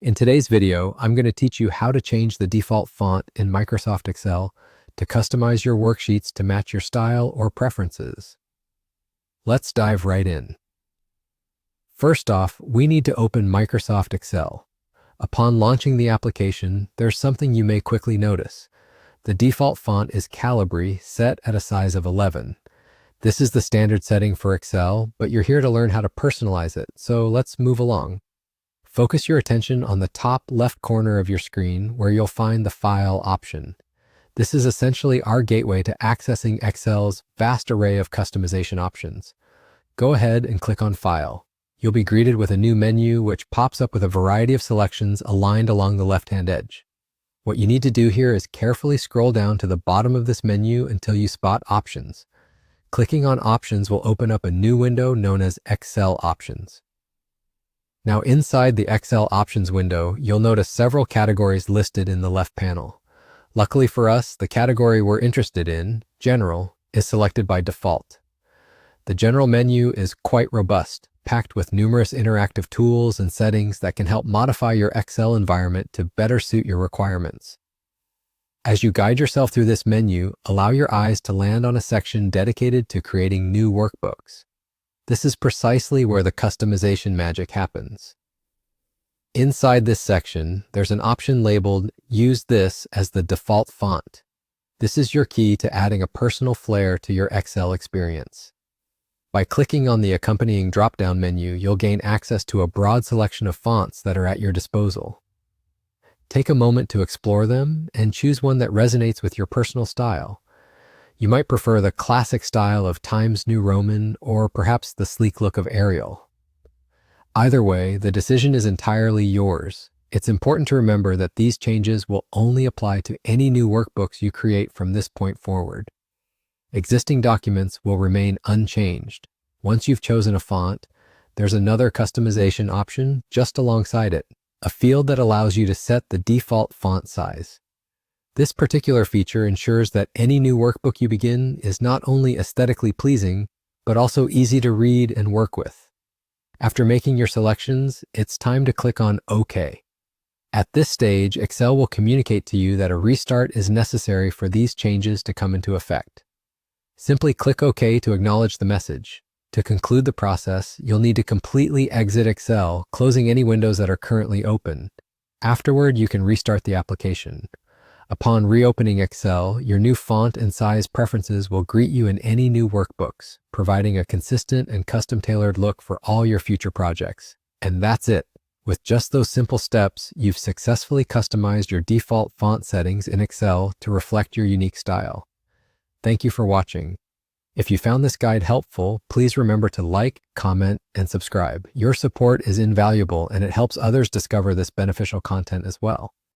In today's video, I'm going to teach you how to change the default font in Microsoft Excel to customize your worksheets to match your style or preferences. Let's dive right in. First off, we need to open Microsoft Excel. Upon launching the application, there's something you may quickly notice. The default font is Calibri, set at a size of 11. This is the standard setting for Excel, but you're here to learn how to personalize it, so let's move along. Focus your attention on the top left corner of your screen where you'll find the File option. This is essentially our gateway to accessing Excel's vast array of customization options. Go ahead and click on File. You'll be greeted with a new menu which pops up with a variety of selections aligned along the left-hand edge. What you need to do here is carefully scroll down to the bottom of this menu until you spot Options. Clicking on Options will open up a new window known as Excel Options. Now inside the Excel Options window, you'll notice several categories listed in the left panel. Luckily for us, the category we're interested in, General, is selected by default. The General menu is quite robust, packed with numerous interactive tools and settings that can help modify your Excel environment to better suit your requirements. As you guide yourself through this menu, allow your eyes to land on a section dedicated to creating new workbooks. This is precisely where the customization magic happens. Inside this section, there's an option labeled Use This as the default font. This is your key to adding a personal flair to your Excel experience. By clicking on the accompanying drop-down menu, you'll gain access to a broad selection of fonts that are at your disposal. Take a moment to explore them and choose one that resonates with your personal style. You might prefer the classic style of Times New Roman or perhaps the sleek look of Arial. Either way, the decision is entirely yours. It's important to remember that these changes will only apply to any new workbooks you create from this point forward. Existing documents will remain unchanged. Once you've chosen a font, there's another customization option just alongside it, a field that allows you to set the default font size. This particular feature ensures that any new workbook you begin is not only aesthetically pleasing, but also easy to read and work with. After making your selections, it's time to click on OK. At this stage, Excel will communicate to you that a restart is necessary for these changes to come into effect. Simply click OK to acknowledge the message. To conclude the process, you'll need to completely exit Excel, closing any windows that are currently open. Afterward, you can restart the application. Upon reopening Excel, your new font and size preferences will greet you in any new workbooks, providing a consistent and custom-tailored look for all your future projects. And that's it. With just those simple steps, you've successfully customized your default font settings in Excel to reflect your unique style. Thank you for watching. If you found this guide helpful, please remember to like, comment, and subscribe. Your support is invaluable and it helps others discover this beneficial content as well.